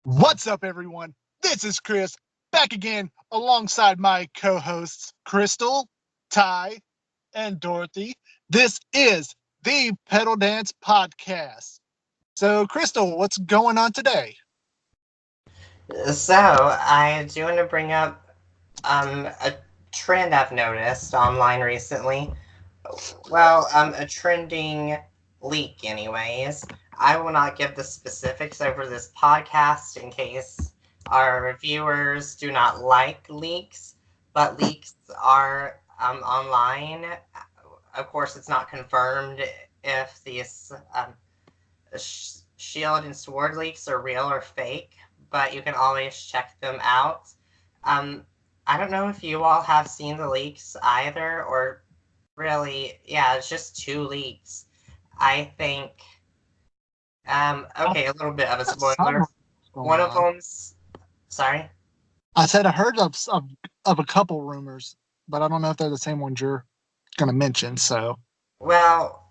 What's up, everyone? This is Chris, back again alongside my co-hosts, Crystal, Ty, and Dorothy. This is the Pedal Dance Podcast. So, Crystal, what's going on today? So, I do want to bring up a trend I've noticed online recently. Well, a trending leak, anyways. I will not give the specifics over this podcast in case our viewers do not like leaks, but leaks are online. Of course, it's not confirmed if these shield and sword leaks are real or fake, but you can always check them out. Um, I don't know if you all have seen the leaks either, or really, yeah, it's just two leaks. I think. Okay, a little bit of a spoiler. One of them's. Sorry. I said I heard of a couple rumors, but I don't know if they're the same ones you're going to mention. So, Well,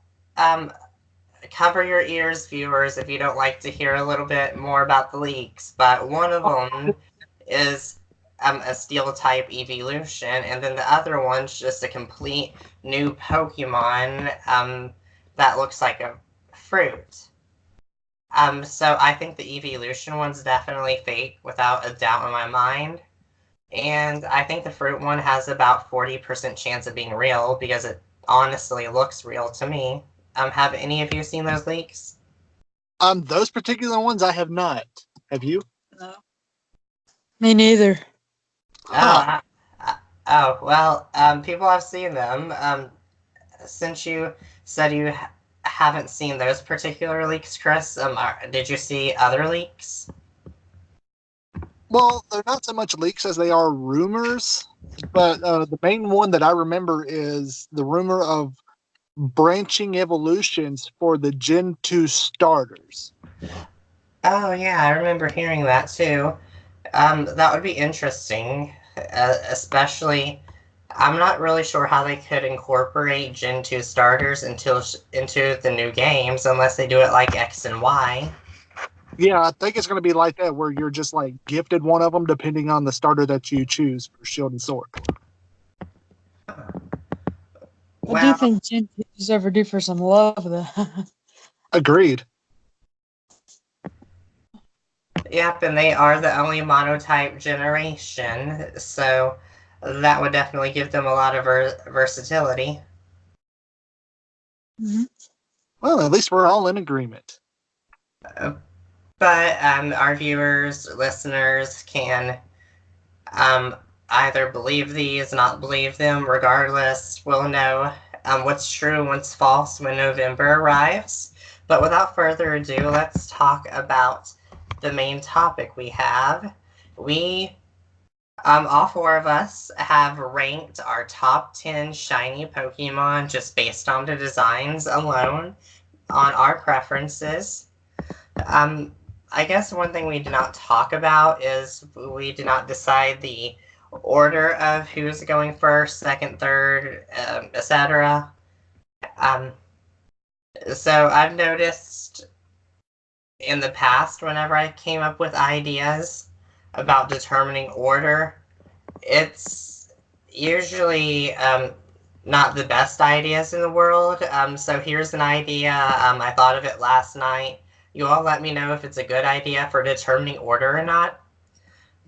cover your ears, viewers, if you don't like to hear a little bit more about the leaks. But one of them is a steel type evolution, and then the other one's just a complete new Pokemon that looks like a fruit. So I think the evolution one's definitely fake, without a doubt in my mind. And I think the fruit one has about 40% chance of being real because it honestly looks real to me. Have any of you seen those leaks? those particular ones I have not. Have you? No. Me neither. Huh. Oh, well, people have seen them. Since you said you haven't seen those particular leaks, Chris, did you see other leaks? Well, they're not so much leaks as they are rumors, but the main one that I remember is the rumor of branching evolutions for the Gen 2 starters. Oh, yeah, I remember hearing that too. That would be interesting, especially. I'm not really sure how they could incorporate Gen 2 starters into the new games unless they do it like X and Y. Yeah, I think it's going to be like that, where you're just like gifted one of them depending on the starter that you choose for Shield and Sword. What do you think Gen 2's ever do for some love, though? Agreed. Yep, and they are the only monotype generation, so that would definitely give them a lot of versatility. Mm-hmm. Well, at least we're all in agreement. But our viewers, listeners can either believe these, not believe them. Regardless, we'll know what's true and what's false when November arrives. But without further ado, let's talk about the main topic we have. We, all four of us, have ranked our top 10 shiny Pokemon just based on the designs alone, on our preferences. I guess one thing we did not talk about is we did not decide the order of who's going first, second, third, etc. So I've noticed in the past, whenever I came up with ideas about determining order, it's usually not the best ideas in the world. So here's an idea. I thought of it last night. You all let me know if it's a good idea for determining order or not.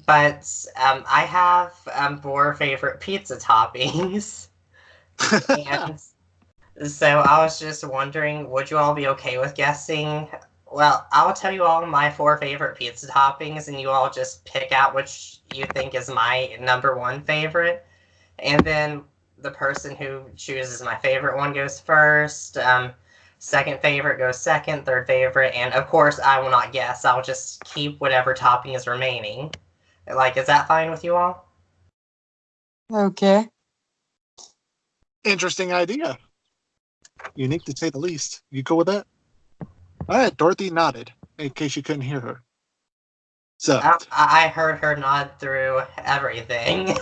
But I have 4 favorite pizza toppings. And so I was just wondering, would you all be okay with guessing? Well, I'll tell you all my 4 favorite pizza toppings, and you all just pick out which you think is my number 1 favorite. And then the person who chooses my favorite one goes first. Second favorite goes second, third favorite, and of course I will not guess. I'll just keep whatever topping is remaining. Like, is that fine with you all? Okay. Interesting idea. Unique to say the least. You cool with that? All right, Dorothy nodded, in case you couldn't hear her. So I heard her nod through everything.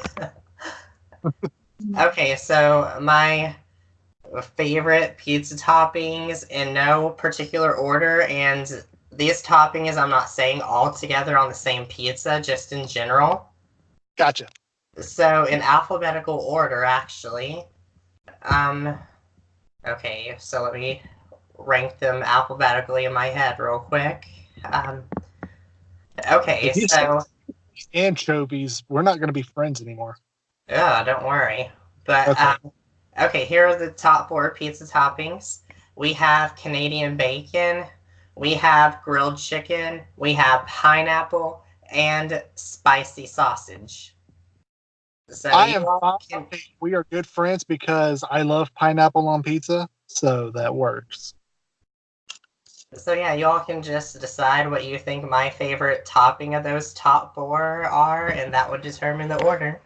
Okay, so my favorite pizza toppings in no particular order, and these toppings I'm not saying all together on the same pizza, just in general. Gotcha. So in alphabetical order, actually. Okay, so let me rank them alphabetically in my head real quick. Okay, If you so anchovies, we're not going to be friends anymore. yeah, don't worry. But Okay. okay, here are the top 4 pizza toppings. We have Canadian bacon, we have grilled chicken, we have pineapple, and spicy sausage. So I you am all fine. can, We are good friends because I love pineapple on pizza, so that works. so yeah, you all can just decide what you think my favorite topping of those top 4 are, and that would determine the order.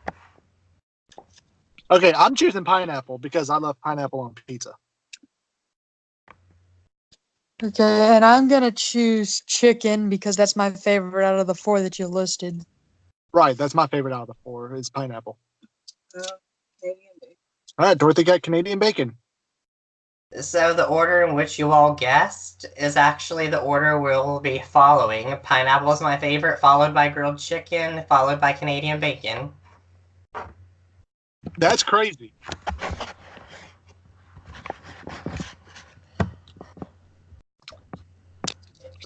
Okay, I'm choosing pineapple because I love pineapple on pizza. Okay, and I'm gonna choose chicken because that's my favorite out of the 4 that you listed. Right, that's my favorite out of the 4 is pineapple. All right, Dorothy got Canadian bacon. So the order in which you all guessed is actually the order we'll be following. Pineapple is my favorite, followed by grilled chicken, followed by Canadian bacon. That's crazy.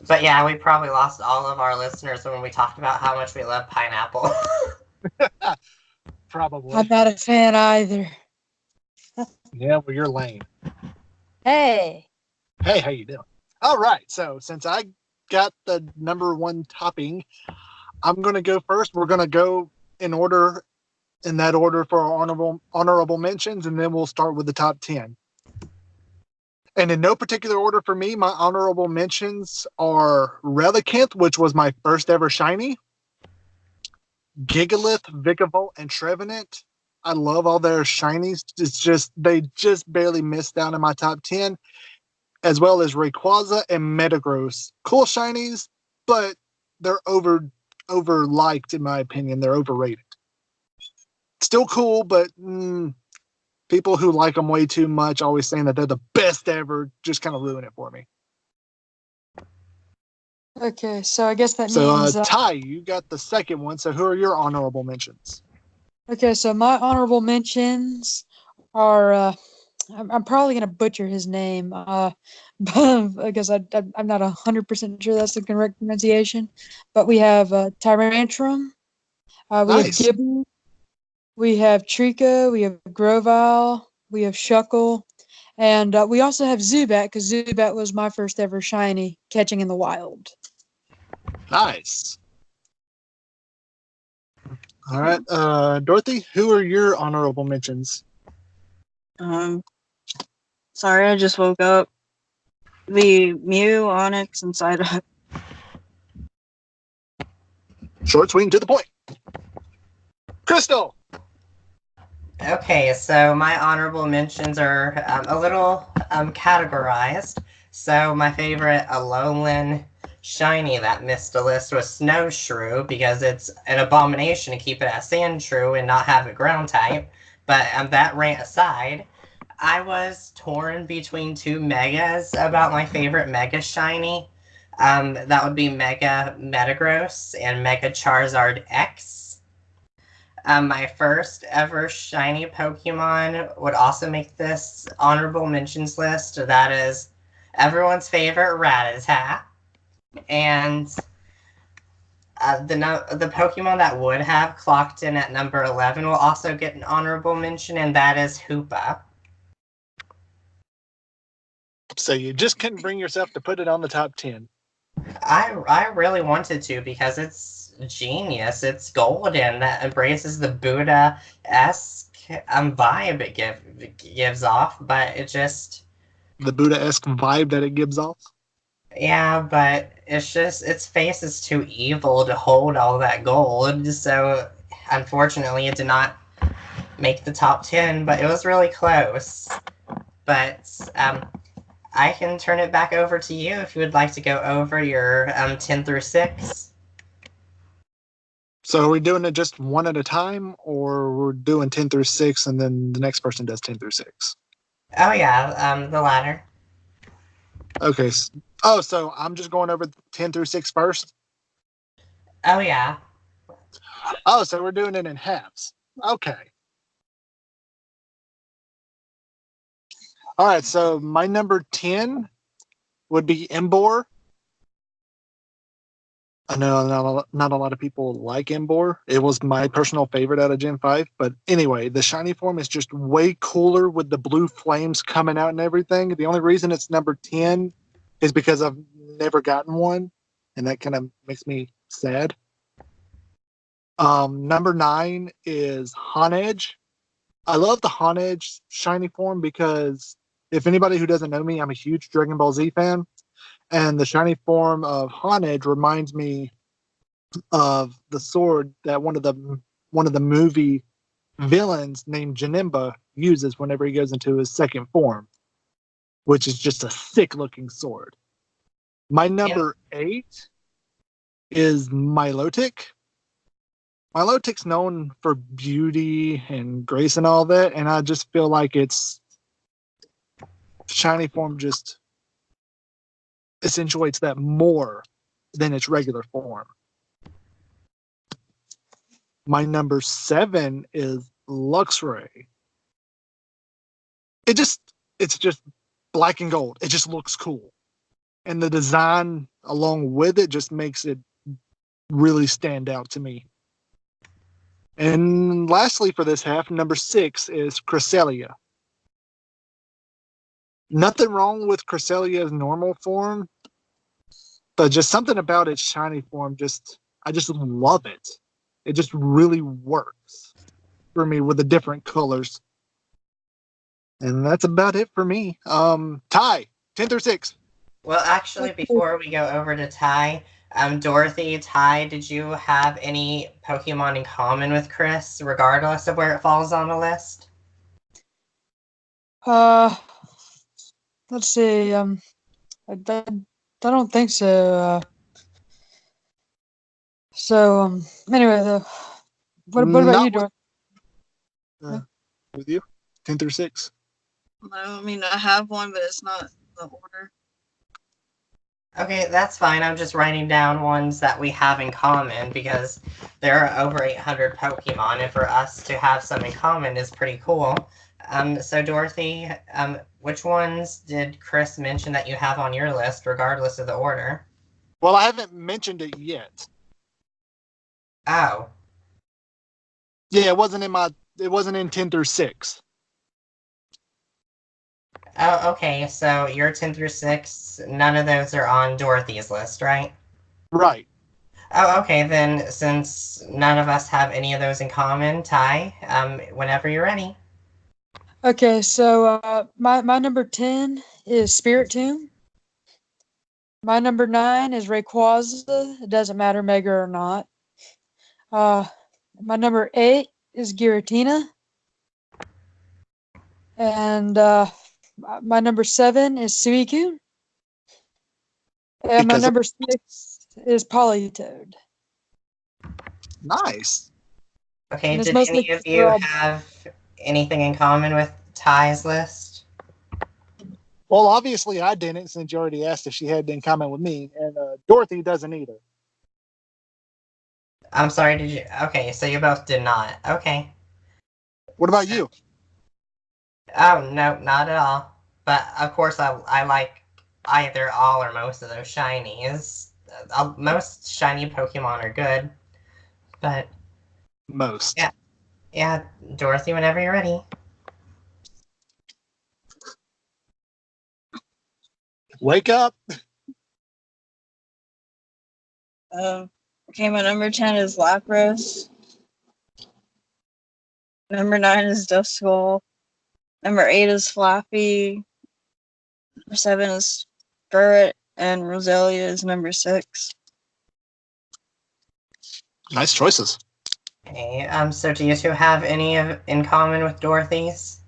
But yeah, we probably lost all of our listeners when we talked about how much we love pineapple. Probably. I'm not a fan either. Yeah, well, you're lame. Hey. Hey, how you doing? All right, so since I got the number 1 topping, I'm going to go first. We're going to go in that order for our honorable mentions, and then we'll start with the top 10. And in no particular order for me, my honorable mentions are Relicanth, which was my first ever shiny, Gigalith, Vikavolt, and Trevenant. I love all their shinies. It's just they just barely missed out in my top 10, as well as Rayquaza and Metagross. Cool shinies, but they're over liked in my opinion. They're overrated. Still cool, but people who like them way too much, always saying that they're the best ever, just kind of ruin it for me. Okay, so I guess that So, means Ty, you got the second one. So, who are your honorable mentions? okay, so my honorable mentions are I'm probably gonna butcher his name because I'm not 100% sure that's the correct pronunciation, but we have Tyrantrum, we have Nice. Gibble, we have Trico, we have Grovyle, we have Shuckle, and we also have Zubat because Zubat was my first ever shiny catching in the wild. Nice. All right, Dorothy, who are your honorable mentions? Sorry, I just woke up. The Mew, Onyx, and Psyduck. Short, sweet, and to the point. Crystal. Okay, so my honorable mentions are a little categorized. So my favorite Alolan shiny that missed the list was Snowshrew because it's an abomination to keep it as Sandshrew and not have a ground type. But that rant aside, I was torn between 2 megas about my favorite mega shiny. That would be Mega Metagross and Mega Charizard X. My first ever shiny Pokemon would also make this honorable mentions list. That is everyone's favorite Rattata. And the Pokemon that would have clocked in at number 11 will also get an honorable mention, and that is Hoopa. So you just couldn't bring yourself to put it on the top 10. I really wanted to because it's genius. It's golden that embraces the Buddha-esque vibe it gives off, but it just... The Buddha-esque vibe that it gives off. Yeah, but it's just, its face is too evil to hold all that gold, so unfortunately it did not make the top 10, but it was really close. But I can turn it back over to you if you would like to go over your 10 through 6. So are we doing it just one at a time, or we're doing 10 through 6 and then the next person does 10 through 6? Oh yeah, the latter. Okay, Oh, so I'm just going over 10 through 6 first? Oh yeah. Oh, so we're doing it in halves. Okay. All right, so my number 10 would be Embor. I know not a lot of people like Embor. It was my personal favorite out of Gen 5. But anyway, the shiny form is just way cooler with the blue flames coming out and everything. The only reason it's number 10 is because I've never gotten one, and that kind of makes me sad. Number 9 is Honedge. I love the Honedge shiny form because if anybody who doesn't know me, I'm a huge Dragon Ball Z fan. And the shiny form of Honedge reminds me of the sword that one of the movie villains named Janemba uses whenever he goes into his second form, which is just a sick looking sword. My number 8 is Milotic. Milotic's known for beauty and grace and all that, and I just feel like its shiny form just accentuates that more than its regular form. My number 7 is Luxray. It's just black and gold. It just looks cool. And the design along with it just makes it really stand out to me. And lastly for this half, number 6 is Cresselia. Nothing wrong with Cresselia's normal form, but just something about its shiny form I just love it. It just really works for me with the different colors. And that's about it for me. Ty, 10 through 6. Well, actually, before we go over to Ty, Dorothy, Ty, did you have any Pokemon in common with Chris, regardless of where it falls on the list? Let's see. I don't think so. Anyway, what about Not you, Dorothy? with you? 10 through 6. No, I mean, I have one, but it's not the order. Okay, that's fine. I'm just writing down ones that we have in common because there are over 800 Pokemon, and for us to have some in common is pretty cool. So Dorothy, which ones did Chris mention that you have on your list, regardless of the order? Well, I haven't mentioned it yet. Oh. Yeah, it wasn't in 10 through 6. Oh, okay. So your 10 through 6, none of those are on Dorothy's list, right? Right. Oh, okay. Then, since none of us have any of those in common, Ty, whenever you're ready. Okay, so my number 10 is Spiritomb. My number 9 is Rayquaza. It doesn't matter, Mega or not. My number 8 is Giratina. And my number 7 is Suicune. And my number 6 is Politoed. Nice. Okay, And it's did mostly any of because you they're all- have anything in common with Ty's list? Well, obviously I didn't, since you already asked if she had in common with me, and Dorothy doesn't either. I'm sorry, did you? Okay, so you both did not. Okay. What about you? Oh, no, not at all. But, of course, I like either all or most of those shinies. Most shiny Pokemon are good. But, Most. yeah, Dorothy, whenever you're ready. Wake up. Okay, my number 10 is Lapras. Number 9 is Duskull. Number 8 is Flappy. Number 7 is Burret. And Roselia is number 6. Nice choices. Okay, so do you two have any in common with Dorothy's?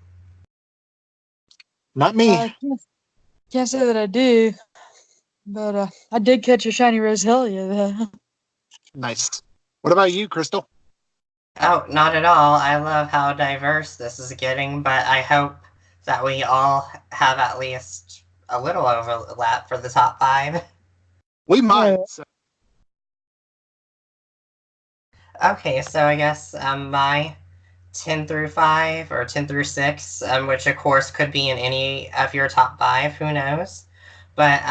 Not me. Can't say that I do, but I did catch a shiny Roselia. Nice. What about you, Crystal? Oh, not at all. I love how diverse this is getting, but I hope that we all have at least a little overlap for the top 5. We might. Alright. So, Okay, so I guess my 10 through 5 or 10 through 6, which of course could be in any of your top 5, who knows? But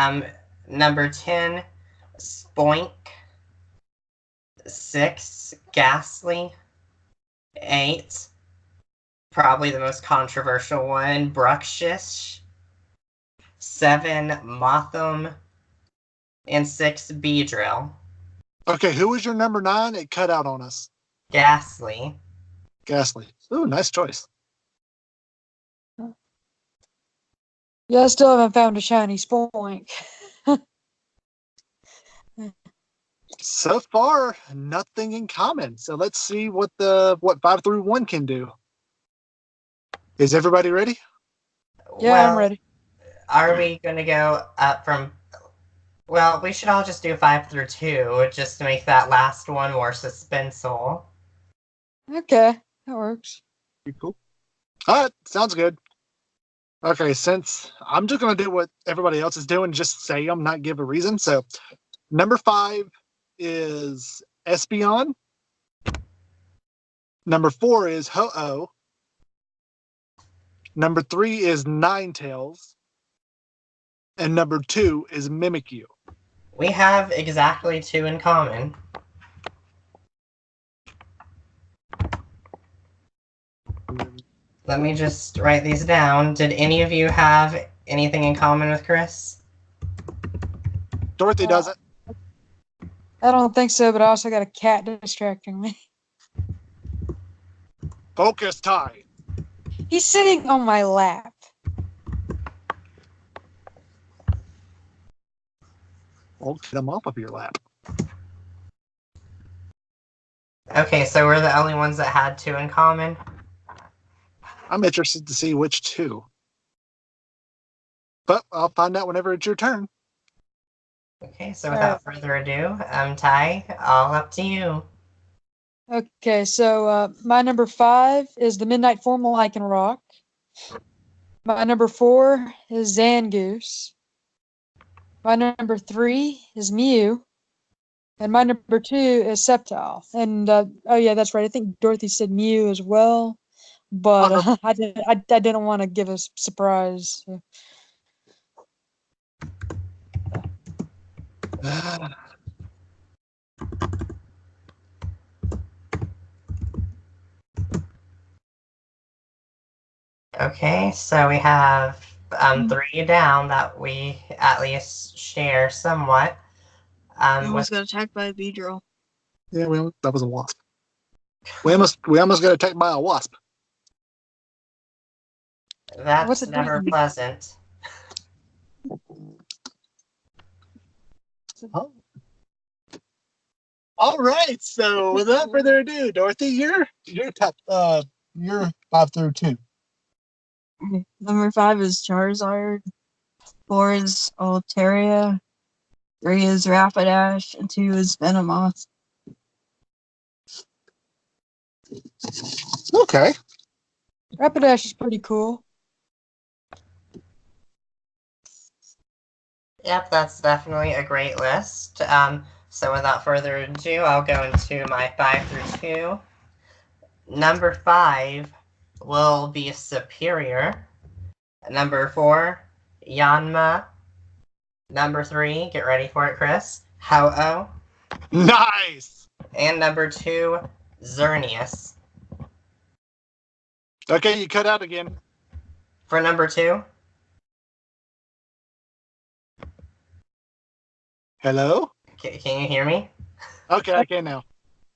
number 10, Spoink. 6, Ghastly. 8, probably the most controversial one, Bruxish. 7, Motham. And 6, Beedrill. okay, who was your number 9? It cut out on us. Ghastly. Ghastly. Ooh, nice choice. Yeah, I still haven't found a shiny spoink. So far, nothing in common. So let's see what 5 through 1 can do. Is everybody ready? Yeah, Well, I'm ready. are we going to go up from... Well, we should all just do 5 through 2, just to make that last one more suspenseful. Okay, that works. Pretty cool. All right, sounds good. Okay, since I'm just going to do what everybody else is doing, just say them, not give a reason. So, number 5 is Espeon. Number 4 is Ho-Oh. Number 3 is Ninetales. And number 2 is Mimikyu. We have exactly 2 in common. Let me just write these down. Did any of you have anything in common with Chris? Dorothy doesn't. I don't think so, but I also got a cat distracting me. Focus time. He's sitting on my lap. Well, get him off of your lap. Okay, so we're the only ones that had 2 in common. I'm interested to see which 2. But I'll find out whenever it's your turn. Okay, so without further ado, Ty, all up to you. Okay, so my number 5 is the Midnight Formal Lycanroc. My number 4 is Zangoose. My number 3 is Mew. And my number 2 is Sceptile. And oh yeah, that's right. I think Dorothy said Mew as well, but I didn't want to give a surprise. So. Okay, so we have 3 down that we at least share somewhat. I almost got attacked by a Beedrill. Yeah, that was a wasp. We almost got attacked by a wasp. That's What's it never doing? pleasant. Oh. All right. So without further ado, Dorothy, you're 5 through 2. Number 5 is Charizard. 4 is Altaria. 3 is Rapidash. And 2 is Venomoth. Okay. Rapidash is pretty cool. Yep, that's definitely a great list. So without further ado, I'll go into my 5 through 2. Number 5 will be Superior. Number 4, Yanma. Number 3, get ready for it, Chris, Ho-Oh. Nice. And number 2, Xerneas. Okay, you cut out again. For number 2, Hello? can you hear me? Okay, I can now.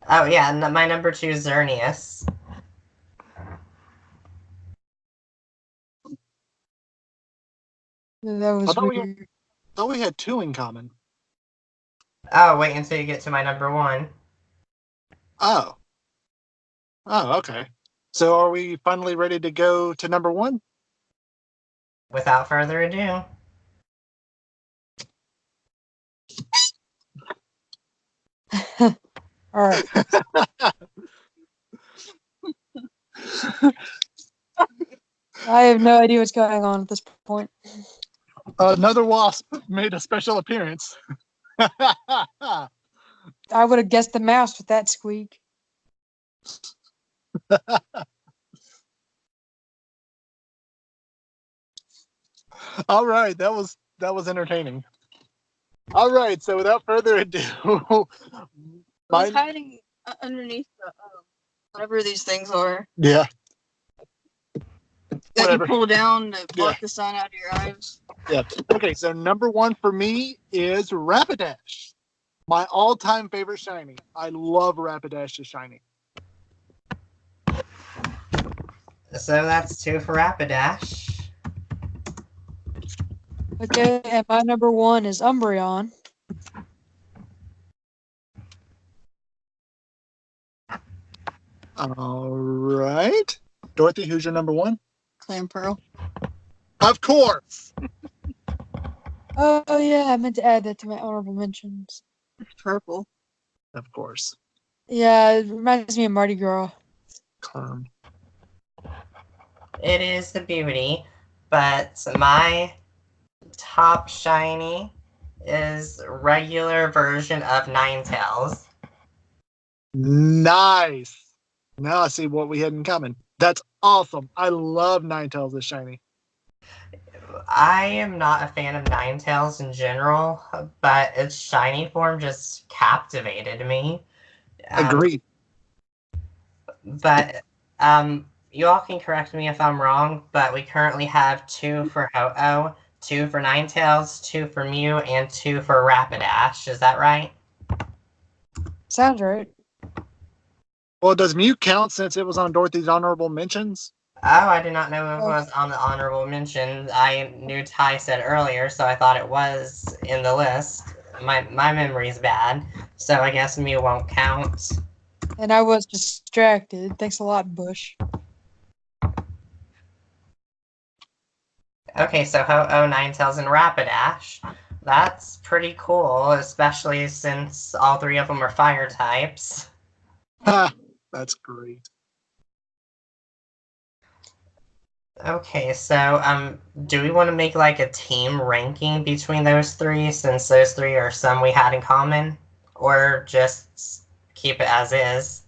Oh yeah, my number 2 is Xerneas. That was thought weird. we had 2 in common. Oh, wait until you get to my number 1. Oh. Oh, okay. So are we finally ready to go to number 1? Without further ado. All right. I have no idea what's going on at this point. Another wasp made a special appearance. I would have guessed the mouse with that squeak. All right, that was entertaining. All right, so without further ado, Who's hiding underneath the whatever these things are yeah, that whatever. you pull down to block Yeah. the sun out of your eyes? Yeah. Okay, so number one for me is Rapidash. My all-time favorite shiny. I love Rapidash's shiny. So that's 2 for Rapidash. Okay, and my number one is Umbreon. All right. Dorothy, who's your number one? Clamperl. Of course. Oh yeah, I meant to add that to my honorable mentions. It's purple. Of course. Yeah, it reminds me of Mardi Gras. Clown. It is the beauty, but my top shiny is regular version of Ninetales. Nice. Now I see what we had in common. That's awesome. I love Ninetales as shiny. I am not a fan of Ninetales in general, but its shiny form just captivated me. Agreed. But you all can correct me if I'm wrong, but we currently have 2 for Ho-Oh, 2 for Ninetales, 2 for Mew, and 2 for Rapidash. Is that right? Sounds right. Well, does Mew count since it was on Dorothy's honorable mentions? Oh, I did not know it was on the honorable mention. I knew Ty said earlier, so I thought it was in the list. My memory's bad, so I guess Mew won't count. And I was distracted. Thanks a lot, Bush. Okay, so Ho-Oh, Ninetales, and Rapidash. That's pretty cool, especially since all 3 of them are fire types. Ha! That's great. Okay, so do we want to make like a team ranking between those 3, since those 3 are some we had in common, or just keep it as is?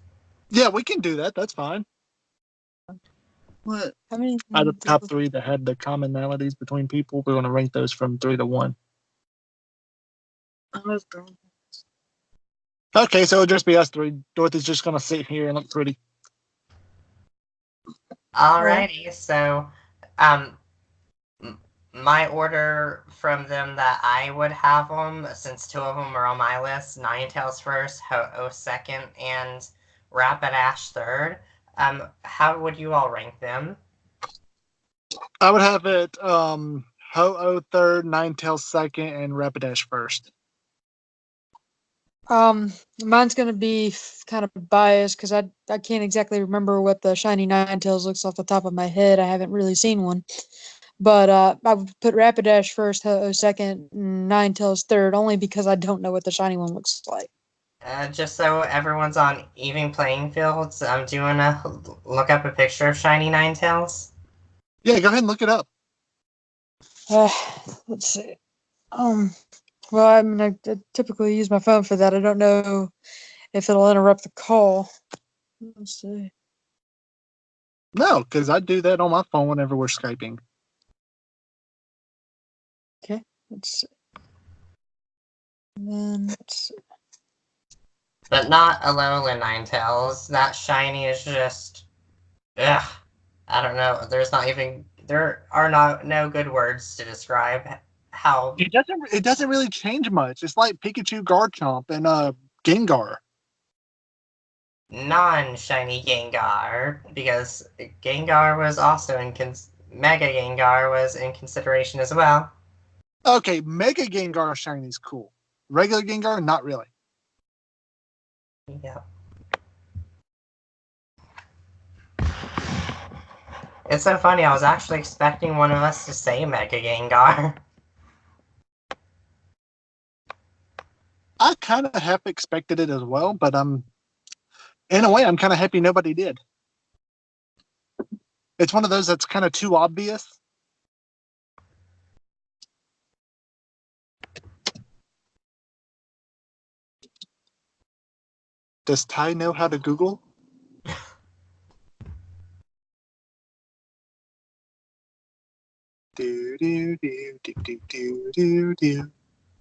Yeah, we can do that. That's fine. What? How many? Out of the top 3 that had the commonalities between people, we're going to rank those from 3 to 1. Okay, so it'll just be us 3. Dorothy's just going to sit here and look pretty. Alrighty, so my order from them that I would have them, since 2 of them are on my list, Ninetales first, Ho-Oh second, and Rapidash third. How would you all rank them? I would have it Ho-Oh third, Ninetales second, and Rapidash first. Mine's gonna be kind of biased because I can't exactly remember what the shiny Ninetales looks off the top of my head. I haven't really seen one, but I would put Rapidash first, Ho-Oh second, and Ninetales third, only because I don't know what the shiny one looks like. Just so everyone's on even playing fields, do you want to look up a picture of shiny Ninetales? Yeah, go ahead and look it up. Let's see. Well, I mean, I typically use my phone for that. I don't know if it'll interrupt the call. Let's see. No, because I do that on my phone whenever we're Skyping. Okay, let's see. And then let's see. But not Alolan Ninetales. That shiny is just, ugh. I don't know. There are no good words to describe how. It doesn't really change much. It's like Pikachu, Garchomp, and Gengar. Non-shiny Gengar, because Gengar was also Mega Gengar was in consideration as well. Okay, Mega Gengar shiny is cool. Regular Gengar, not really. Yeah. It's so funny, I was actually expecting one of us to say Mega Gengar. I kind of half expected it as well, but in a way, I'm kind of happy nobody did. It's one of those that's kind of too obvious. Does Ty know how to Google? Do do do do do do do do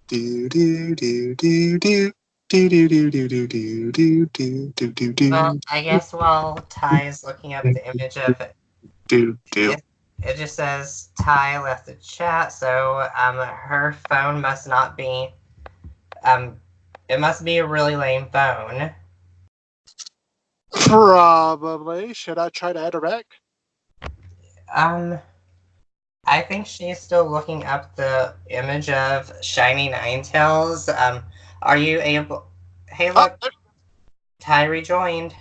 do do do do do. Do do do do do do do do do do Well, I guess while Ty is looking up the image of it, do do. it just says Ty left the chat, so her phone must not be it must be a really lame phone. Probably. Should I try to add her back? I think she's still looking up the image of Shiny Ninetales. Are you able? Hey, look, Ty rejoined.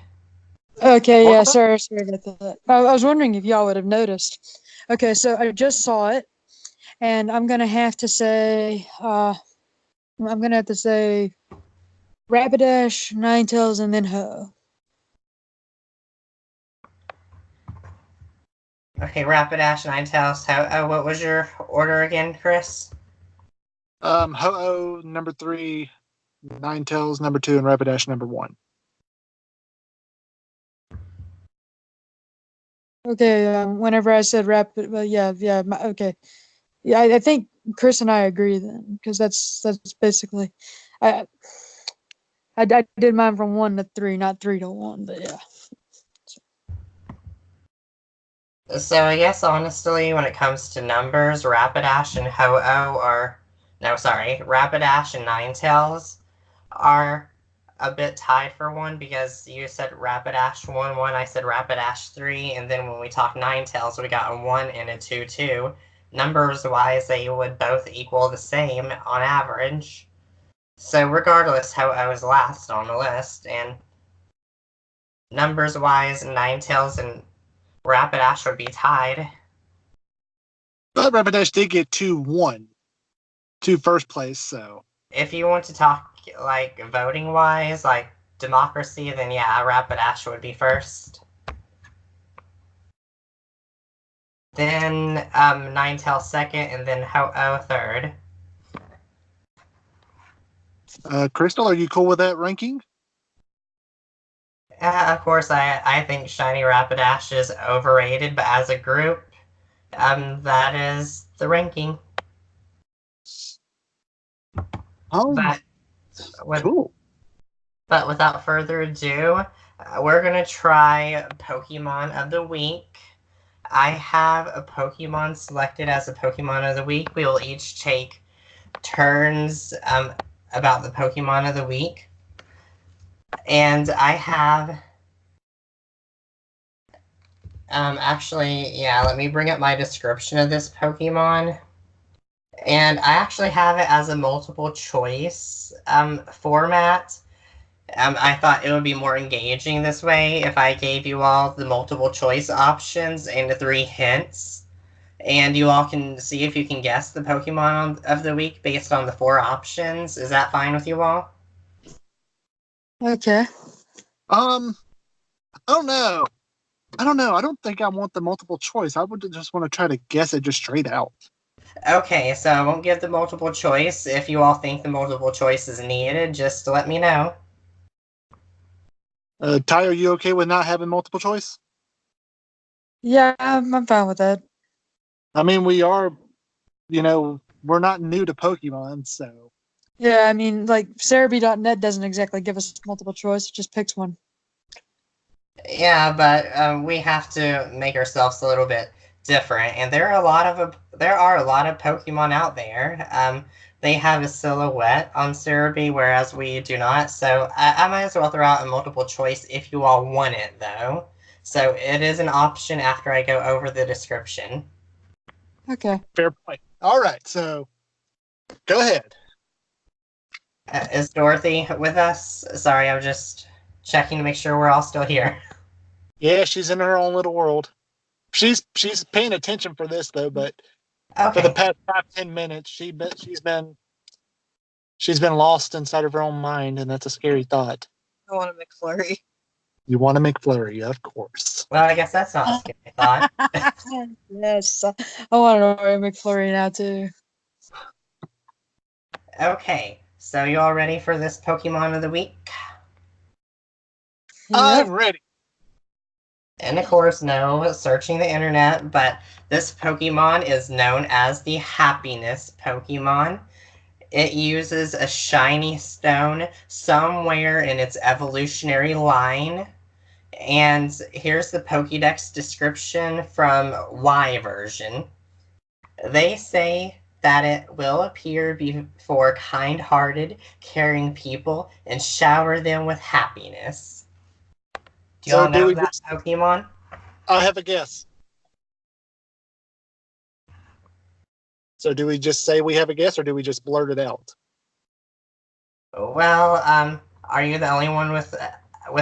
Okay, yeah, What? sorry about that. I was wondering if y'all would have noticed. Okay, so I just saw it, and I'm gonna have to say, Rapidash, Ninetales, and then Ho. Okay, Rapidash, Ninetales. What was your order again, Chris? Ho-Oh number 3, Ninetales number 2, and Rapidash number 1. Okay, whenever I said rapid, well, yeah, okay, yeah, I think Chris and I agree then, because that's basically, I I did mine from 1 to 3, not 3 to 1, but yeah. So I guess honestly, when it comes to numbers, Rapidash and Ho-Oh are Rapidash and Ninetales are a bit tied for 1 because you said Rapidash 1-1, I said Rapidash 3, and then when we talked Ninetales, we got a 1 and a 2-2. Numbers wise, they would both equal the same on average. So regardless, Ho-Oh is last on the list, and numbers wise, Ninetales and Rapidash would be tied. But Rapidash did get 2-1 to first place, so. If you want to talk like voting wise, like democracy, then yeah, Rapidash would be first. Then Ninetales second, and then Ho-Oh third. Crystal, are you cool with that ranking? Of course, I think Shiny Rapidash is overrated, but as a group, that is the ranking. Oh, cool. But without further ado, we're gonna try Pokemon of the Week. I have a Pokemon selected as a Pokemon of the Week. We will each take turns about the Pokemon of the Week. And I have let me bring up my description of this Pokemon. And I actually have it as a multiple choice format. I thought it would be more engaging this way if I gave you all the multiple choice options and the 3 hints. And you all can see if you can guess the Pokemon of the week based on the 4 options. Is that fine with you all? Okay. I don't know. I don't think I want the multiple choice. I would just want to try to guess it just straight out. Okay, so I won't give the multiple choice. If you all think the multiple choice is needed, just let me know. Ty, are you okay with not having multiple choice? Yeah, I'm fine with that. I mean, we are, we're not new to Pokemon, so. Yeah, I mean, like, Cerebi.net doesn't exactly give us multiple choice, it just picks one. Yeah, but we have to make ourselves a little bit different, and there are a lot of Pokemon out there. They have a silhouette on Cerebi, whereas we do not. So I might as well throw out a multiple choice if you all want it, though. So it is an option after I go over the description. Okay. Fair point. All right, so go ahead. Is Dorothy with us? Sorry, I'm just checking to make sure we're all still here. Yeah, she's in her own little world. She's paying attention for this though, but Okay. for the past 5-10 minutes, she's been lost inside of her own mind, and that's a scary thought. I want a McFlurry. You want a McFlurry, of course. Well, I guess that's not a scary thought. Yes, I want to order a McFlurry now too. Okay, so you all ready for this Pokemon of the week? I'm Yep. ready. And of course, no searching the internet, but this Pokemon is known as the Happiness Pokemon. It uses a shiny stone somewhere in its evolutionary line. And here's the Pokédex description from Y version. They say that it will appear before kind-hearted, caring people and shower them with happiness. Do So y'all do know we that Pokemon? I have a guess. So do we just say we have a guess, or do we just blurt it out? Well, are you the only one with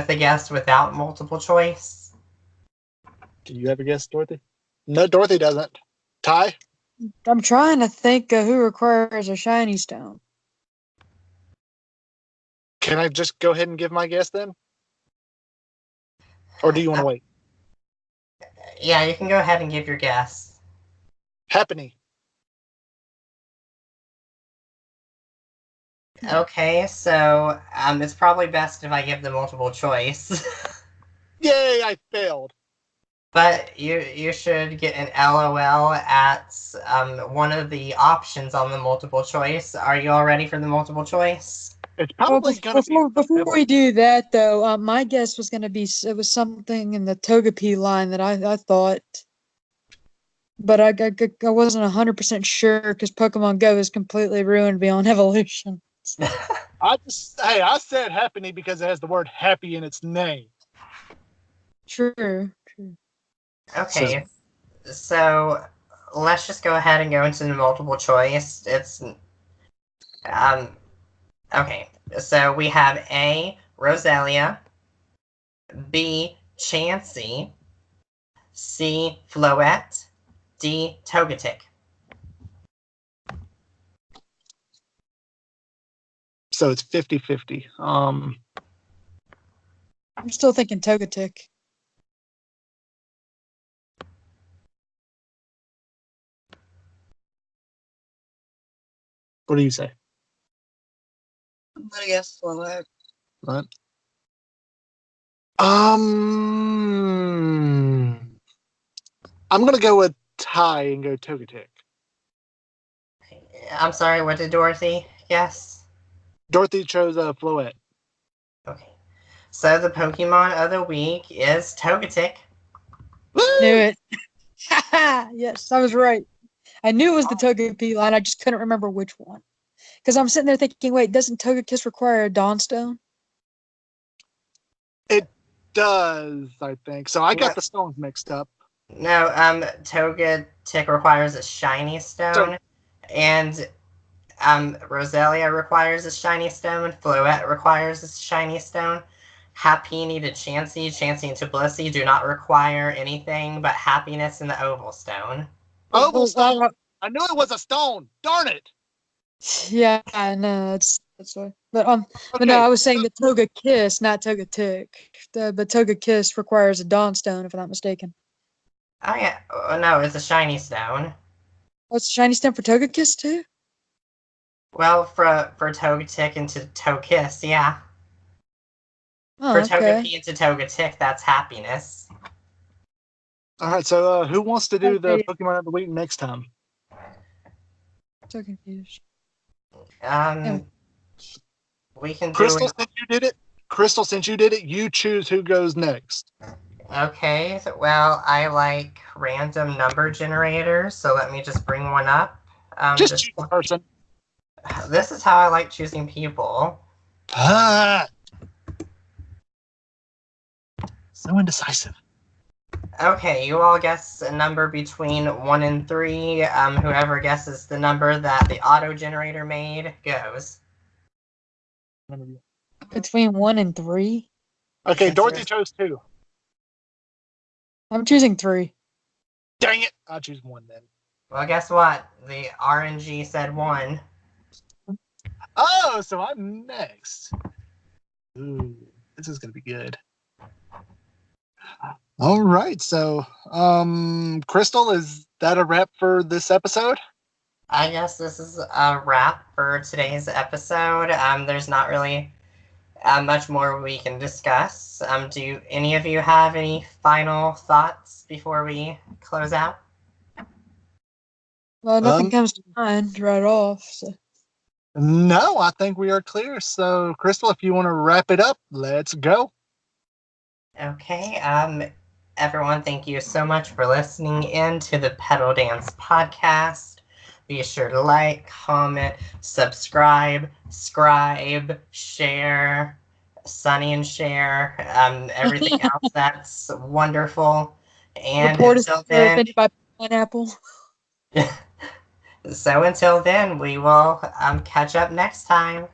a guess without multiple choice? Do you have a guess, Dorothy? No, Dorothy doesn't. Ty? I'm trying to think who requires a shiny stone. Can I just go ahead and give my guess then? Or do you want to wait? Yeah, you can go ahead and give your guess. Happiny. Okay, so it's probably best if I give the multiple choice. Yay, I failed. But you should get an LOL at one of the options on the multiple choice. Are you all ready for the multiple choice? It's Well, probably going to be... before we do that, though, my guess was going to be it was something in the Togepi line that I thought, but I wasn't 100% sure because Pokemon Go is completely ruined beyond evolution. I said Happiny because it has the word happy in its name. True. Okay, so let's just go ahead and go into the multiple choice. It's okay. So we have A, Roselia, B, Chansey, C, Floette, D, Togetic. So it's 50-50. I'm still thinking Togetic. What do you say? I'm gonna guess Floette. Right. I'm gonna go with Ty and go Togetic. I'm sorry, what did Dorothy guess? Dorothy chose Floette. Okay. So the Pokemon of the week is Togetic. Knew it. Yes, I was right. I knew it was the Togepi line. I just couldn't remember which one. Because I'm sitting there thinking, wait, doesn't Togekiss require a Dawnstone? It does, I think. So I got the stones mixed up. No, Togetic requires a shiny stone, and Roselia requires a shiny stone, Floette requires a shiny stone, Happiny to Chansey, Chansey to Blissey do not require anything but happiness in the Oval Stone. Oval stone! I knew it was a stone! Darn it! Yeah, no, that's why. But Okay. but no, I was saying the Togekiss, not Togetic. But Togekiss requires a Dawnstone, if I'm not mistaken. Oh yeah, no, it's a shiny stone. Oh, it's a shiny stone for Togekiss too? Well, for Togetic and to Togekiss, yeah. Oh, For okay. Togepi and to Togetic, that's happiness. Alright, so who wants to do the Okay. Pokemon of the Week next time? So confused. We can do Crystal, it. since you did it, you choose who goes next. Okay, well, I like random number generators, so let me just bring one up. Just choose a person. This is how I like choosing people. So indecisive. Okay, you all guess a number between 1 and 3. Whoever guesses the number that the auto generator made goes. Between 1 and 3? Okay, That's Dorothy right. chose 2. I'm choosing 3. Dang it! I'll choose 1 then. Well, guess what? The RNG said 1. Oh, so I'm next. Ooh, this is gonna be good. All right, so Crystal, is that a wrap for this episode? I guess this is a wrap for today's episode. There's not really much more we can discuss. Do any of you have any final thoughts before we close out? Well, nothing Um, comes to mind right off. So. No, I think we are clear. So, Crystal, if you want to wrap it up, let's go. Okay, everyone, thank you so much for listening in to the Pedal Dance Podcast. Be sure to like, comment, subscribe, share, Sunny and share, everything else that's wonderful. And Report us until then, offended by pineapple. so until then, we will catch up next time.